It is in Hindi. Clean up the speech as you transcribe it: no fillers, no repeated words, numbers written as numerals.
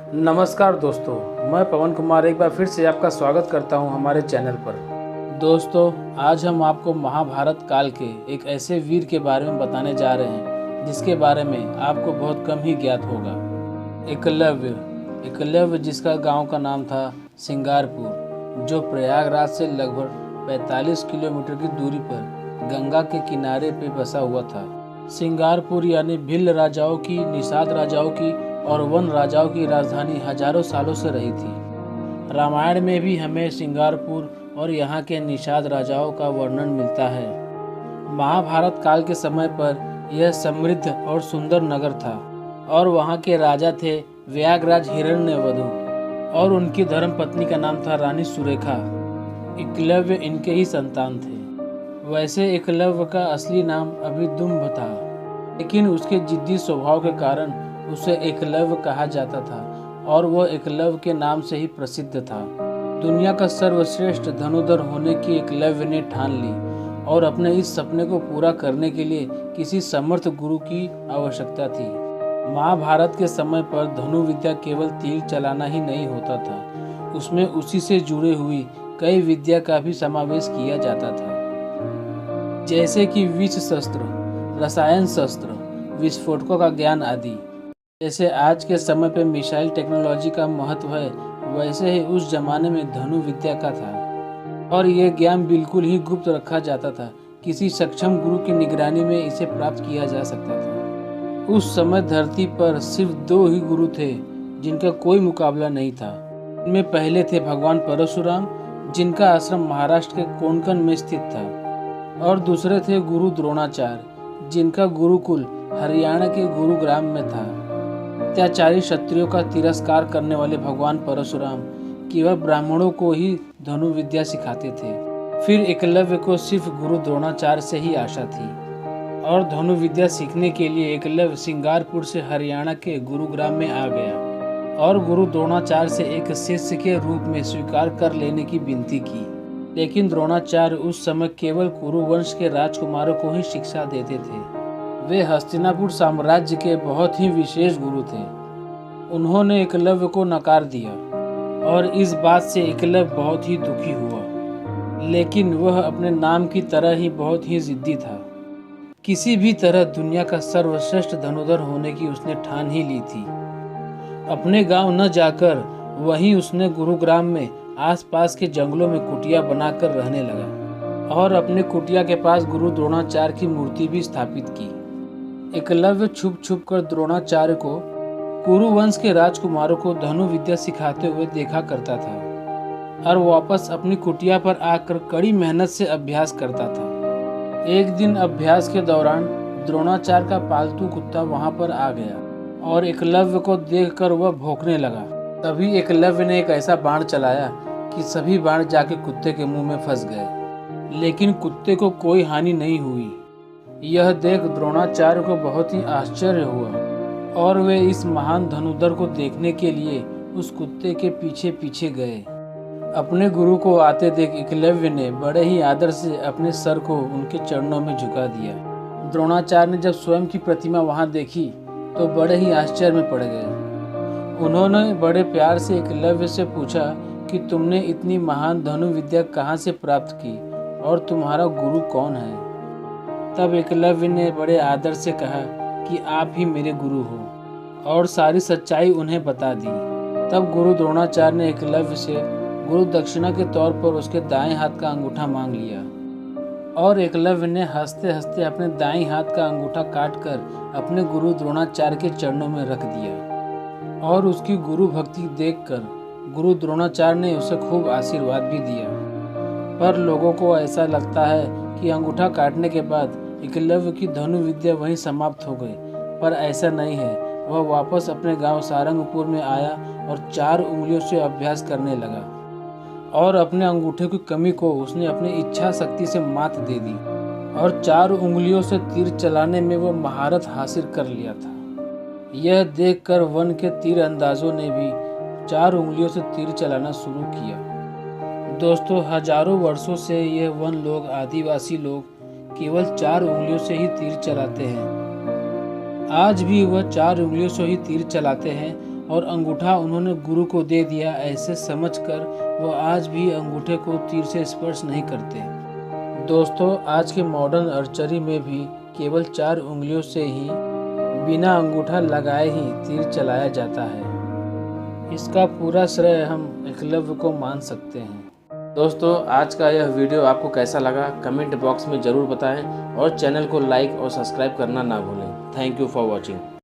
नमस्कार दोस्तों, मैं पवन कुमार एक बार फिर से आपका स्वागत करता हूं हमारे चैनल पर। दोस्तों, आज हम आपको महाभारत काल के एक ऐसे वीर के बारे में बताने जा रहे हैं जिसके बारे में आपको बहुत कम ही ज्ञात होगा। एकलव्य जिसका गांव का नाम था सिंगारपुर, जो प्रयागराज से लगभग 45 किलोमीटर की दूरी पर गंगा के किनारे पे बसा हुआ था। सिंगारपुर यानी भिल्ल राजाओं की, निषाद राजाओं की और वन राजाओं की राजधानी हजारों सालों से रही थी। रामायण में भी हमें सिंगारपुर और यहाँ के निषाद राजाओं का वर्णन मिलता है। महाभारत काल के समय पर यह समृद्ध और सुंदर नगर था और वहाँ के राजा थे व्याघ्रराज हिरण्यवधु और उनकी धर्मपत्नी का नाम था रानी सुरेखा। एकलव्य इनके ही संतान थे। वैसे एकलव्य का असली नाम अभिदुम्भ था, लेकिन उसके जिद्दी स्वभाव के कारण उसे एकलव्य कहा जाता था और वह एकलव्य के नाम से ही प्रसिद्ध था। दुनिया का सर्वश्रेष्ठ धनुर्धर होने की एकलव्य ने ठान ली और अपने इस सपने को पूरा करने के लिए किसी समर्थ गुरु की आवश्यकता थी। महाभारत के समय पर धनु विद्या केवल तीर चलाना ही नहीं होता था, उसमें उसी से जुड़ी हुई कई विद्या का भी समावेश किया जाता था, जैसे कि विष शस्त्र, रसायन शस्त्र, विस्फोटकों का ज्ञान आदि। जैसे आज के समय पे मिसाइल टेक्नोलॉजी का महत्व है, वैसे ही उस जमाने में धनु विद्या का था और ये ज्ञान बिल्कुल ही गुप्त रखा जाता था। किसी सक्षम गुरु की निगरानी में इसे प्राप्त किया जा सकता था। उस समय धरती पर सिर्फ 2 ही गुरु थे जिनका कोई मुकाबला नहीं था। इनमें पहले थे भगवान परशुराम, जिनका आश्रम महाराष्ट्र के कोंकण में स्थित था, और दूसरे थे गुरु द्रोणाचार्य, जिनका गुरुकुल हरियाणा के गुरुग्राम में था। अत्याचारी क्षत्रियों का तिरस्कार करने वाले भगवान परशुराम केवल ब्राह्मणों को ही धनु विद्या सिखाते थे। फिर एकलव्य को सिर्फ गुरु द्रोणाचार्य से ही आशा थी और धनु विद्या सीखने के लिए एकलव्य सिंगारपुर से हरियाणा के गुरुग्राम में आ गया और गुरु द्रोणाचार्य से एक शिष्य के रूप में स्वीकार कर लेने की विनती की। लेकिन द्रोणाचार्य उस समय केवल कुरुवंश के राजकुमारों को ही शिक्षा देते थे। वे हस्तिनापुर साम्राज्य के बहुत ही विशेष गुरु थे। उन्होंने एकलव्य को नकार दिया और इस बात से एकलव्य बहुत ही दुखी हुआ, लेकिन वह अपने नाम की तरह ही बहुत ही जिद्दी था। किसी भी तरह दुनिया का सर्वश्रेष्ठ धनुर्धर होने की उसने ठान ही ली थी। अपने गांव न जाकर वहीं उसने गुरुग्राम में आसपास के जंगलों में कुटिया बनाकर रहने लगा और अपने कुटिया के पास गुरु द्रोणाचार्य की मूर्ति भी स्थापित की। एकलव्य छुप छुप कर द्रोणाचार्य को कुरुवंश के राजकुमारों को धनु विद्या सिखाते हुए देखा करता था और वापस अपनी कुटिया पर आकर कड़ी मेहनत से अभ्यास करता था। एक दिन अभ्यास के दौरान द्रोणाचार्य का पालतू कुत्ता वहां पर आ गया और एकलव्य को देखकर वह भौंकने लगा। तभी एकलव्य ने एक ऐसा बाण चलाया कि सभी बाण जाके कुत्ते के मुंह में फंस गए, लेकिन कुत्ते को कोई हानि नहीं हुई। यह देख द्रोणाचार्य को बहुत ही आश्चर्य हुआ और वे इस महान धनुर्धर को देखने के लिए उस कुत्ते के पीछे पीछे गए। अपने गुरु को आते देख एकलव्य ने बड़े ही आदर से अपने सर को उनके चरणों में झुका दिया। द्रोणाचार्य ने जब स्वयं की प्रतिमा वहां देखी तो बड़े ही आश्चर्य में पड़ गए। उन्होंने बड़े प्यार से एकलव्य से पूछा कि तुमने इतनी महान धनु विद्या कहाँ से प्राप्त की और तुम्हारा गुरु कौन है? तब एकलव्य ने बड़े आदर से कहा कि आप ही मेरे गुरु हो और सारी सच्चाई उन्हें बता दी। तब गुरु द्रोणाचार्य ने एकलव्य से गुरु दक्षिणा के तौर पर उसके दाएं हाथ का अंगूठा मांग लिया और एकलव्य ने हंसते हंसते अपने दाएं हाथ का अंगूठा काटकर अपने गुरु द्रोणाचार्य के चरणों में रख दिया और उसकी गुरु भक्ति देखकर गुरु द्रोणाचार्य ने उसे खूब आशीर्वाद भी दिया। पर लोगों को ऐसा लगता है कि अंगूठा काटने के बाद एकलव्य की धनु विद्या वहीं समाप्त हो गई, पर ऐसा नहीं है। वह वापस अपने गांव सारंगपुर में आया और 4 उंगलियों से अभ्यास करने लगा और अपने अंगूठे की कमी को उसने अपनी इच्छा शक्ति से मात दे दी और 4 उंगलियों से तीर चलाने में वो महारत हासिल कर लिया था। यह देखकर वन के तीर अंदाजों ने भी 4 उंगलियों से तीर चलाना शुरू किया। दोस्तों, हजारों वर्षों से यह वन लोग, आदिवासी लोग केवल 4 उंगलियों से ही तीर चलाते हैं। आज भी वह 4 उंगलियों से ही तीर चलाते हैं और अंगूठा उन्होंने गुरु को दे दिया, ऐसे समझकर वो आज भी अंगूठे को तीर से स्पर्श नहीं करते। दोस्तों, आज के मॉडर्न आर्चरी में भी केवल 4 उंगलियों से ही बिना अंगूठा लगाए ही तीर चलाया जाता है। इसका पूरा श्रेय हम एकलव्य को मान सकते हैं। दोस्तों, आज का यह वीडियो आपको कैसा लगा कमेंट बॉक्स में ज़रूर बताएं और चैनल को लाइक और सब्सक्राइब करना ना भूलें। Thank you for watching.